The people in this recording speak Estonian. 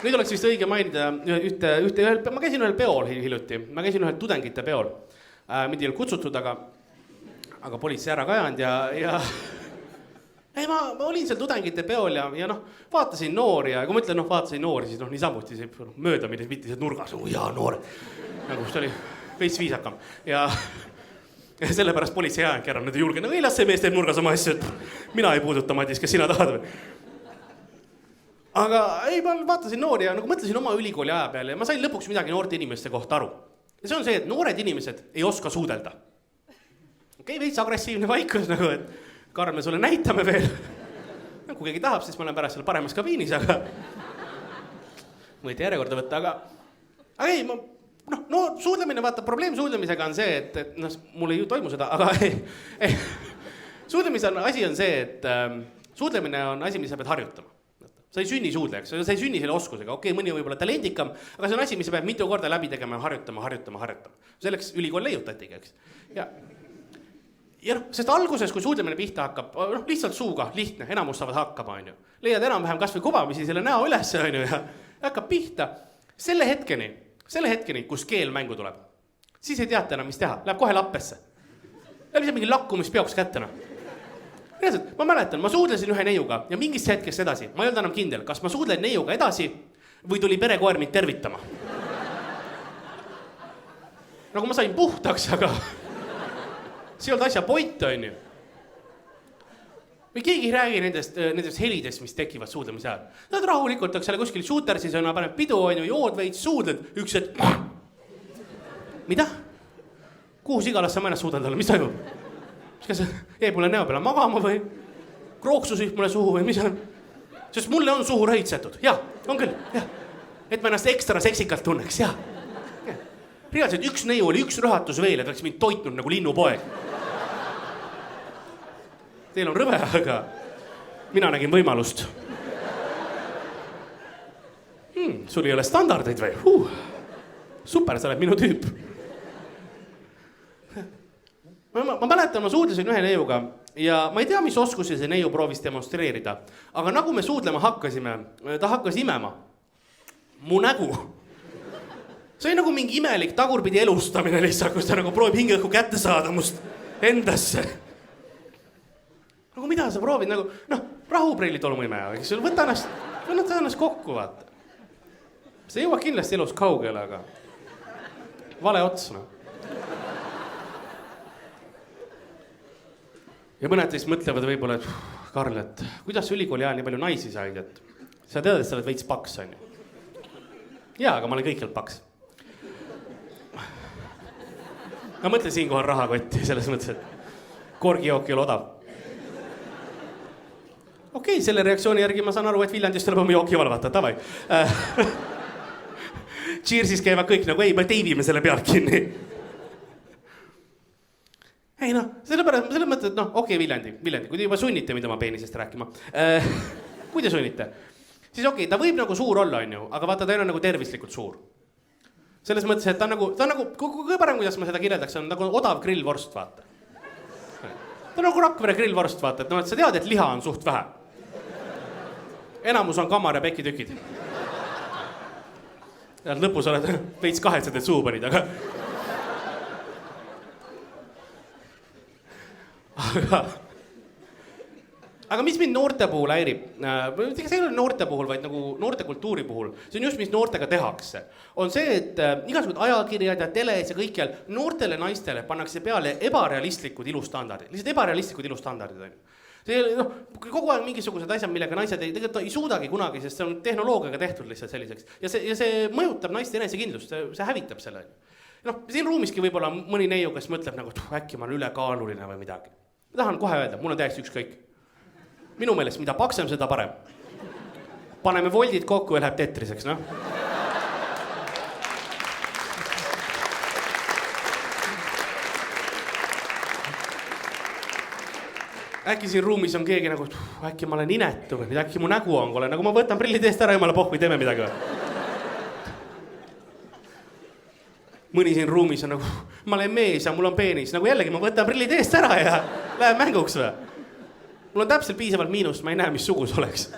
nüüd oleks vist õige mainida ma käisin ühel peol hiljuti, ma käisin ühel tudengite peol. Mind ei olnud kutsutud, aga politsei ära ka ajanud ja ei, ma olin seal tudengite peol ja vaatasin noori ja kui ma ütlen, vaatasin noori, siis niisamuti mööda minnes mitte nurgas, jaa, noored. Nagu see oli veits viisakam ja sellepärast politsei ajangi ära, nad ei julge, ei las see mees teeb nurgas oma asju, et mina ei puuduta, Madis, kas sina tahad või? Aga ei, ma vaatasin noori ja mõtlesin oma ülikooli aja peale ja ma sain lõpuks midagi noorte inimeste kohta aru. Ja see on see, et noored inimesed ei oska suudelda. Okei, veits agressiivne vaikus, et Karl, me sulle näitame veel. Kui keegi tahab, siis ma olen pärast seal paremas kabiinis, aga võite järjekorda võtta, aga ei, suudlemine, vaata, probleem suudlemisega on see, et mul ei toimu seda, aga ei. Suudlemise asi on see, et suudlemine on asi, mis sa pead harjutama. Sa ei sünni suudlejaks, sa ei sünni selle oskusega. Okei, mõni on võib-olla talendikam, aga see on asi, mis sa pead mitu korda läbi tegema ja harjutama. Selleks ülikool leiutatigi, eks. Ja sest alguses, kui suudlemine pihta hakkab, lihtsalt suuga, lihtne, enamus saavad hakkama, on ju. Leiad enam-vähem kas või kubamisi selle näo üles, on ju, ja hakkab pihta. Selle hetkeni, kus keel mängu tuleb, siis ei teata enam, mis teha, läheb kohe lappesse. Läheb ise mingi lakkumispeoks kätte, Reaalselt, ma mäletan, ma suudlesin ühe neiuga ja mingist hetkest edasi. Ma ei olnud enam kindel, kas ma suudlen neiuga edasi või tuli perekoer mind tervitama. Nagu ma sain puhtaks, aga see ei olnud asja point, on ju. Või keegi ei räägi nendest helidest, mis tekivad suudlemise ajal. Nad rahulikult on seal kuskil shootersis, paneb pidu, on ju, jood veits, suudled, üks et... Mida? Kuhu sigalasse ma ennast suudan talle, mis toimub? Kas jäi mulle näo peale magama või krooksusüht mulle suhu või mis on? Sest mulle on suhu rõhitsetud. Jah, on küll. Ja. Et ma ennast ekstra seksikalt tunneks. Ja. Reaalselt üks neiu oli üks rõhatus veel, et oleks mind toitnud nagu linnupoeg. Teil on rõve, aga mina nägin võimalust. Sul ei ole standardeid või? Super, sa oled minu tüüp. Ma mäletan, ma suudlesin ühe neiuga ja ma ei tea, mis oskusi see neiu proovis demonstreerida. Aga nagu me suudlema hakkasime, ta hakkas imema. Mu nägu. See oli nagu mingi imelik tagurpidi elustamine lihtsalt, kus ta nagu proovib hingeõhku kätte saada must endasse. Nagu mida sa proovid? Rahuprillid olmuimeja. Võta ennast kokku, vaata. See jõuab kindlasti elus kaugele, aga vale ots, Ja mõned teist mõtlevad võib-olla, et Karl, et kuidas ülikooli ajal nii palju naisi said, et sa tead, et sa oled veits paks, on ju. Jaa, aga ma olen kõikjalt paks. Ma mõtlen siinkohal rahakotti, selles mõttes, et korgijook ei ole odav. Okei, selle reaktsiooni järgi ma saan aru, et Viljandist tuleb oma jooki valvata, tavai. Cheersis käivad kõik nagu, ei, me teivime selle pealt kinni. Ei selle mõttes, et okei, Viljandi, kui te juba sunnite mind oma peenisest rääkima. Kui te sunnite, siis okei, ta võib nagu suur olla, on ju, aga vaata, ta ei ole nagu tervislikult suur. Selles mõttes, et ta on nagu, kui parem, kuidas ma seda kirjeldaks, on nagu odav grillvorst, vaata. Ta on nagu Rakvere grillvorst, vaata, et sa tead, et liha on suht vähe. Enamus on kammar ja pekitükid. Ja lõpus oled veits kahetsed, et suu panid, aga mis mind noorte puhul häirib, see ei ole noorte puhul, vaid nagu noorte kultuuri puhul, see on just, mis noortega tehakse, on see, et igasugused ajakirjad ja teles ja kõikjal noortele naistele pannakse peale ebarealistlikud ilustandardid, lihtsalt ebarealistlikud ilustandardid on. See kogu aeg mingisugused asjad, millega naised tegelikult ei suudagi kunagi, sest see on tehnoloogiaga tehtud lihtsalt selliseks. Ja see mõjutab naiste enesekindlust, see hävitab selle. Siin ruumiski võib-olla mõni neiu, kes mõtleb nagu, äkki ma olen ülekaaluline või midagi. Ma tahan kohe öelda, mul on täiesti ükskõik. Minu meelest, mida paksem, seda parem. Paneme voldid kokku ja läheb tetriseks, Äkki siin ruumis on keegi nagu, äkki ma olen inetu või äkki mu nägu on kole, nagu ma võtan prillid eest ära, jumala pohvi, teeme midagi või. Mõni siin ruumis on nagu, ma olen mees ja mul on peenis, nagu jällegi ma võtan prillid eest ära ja läheb mänguks või. Mul on täpselt piisavalt miinust, ma ei näe, mis sugus oleks.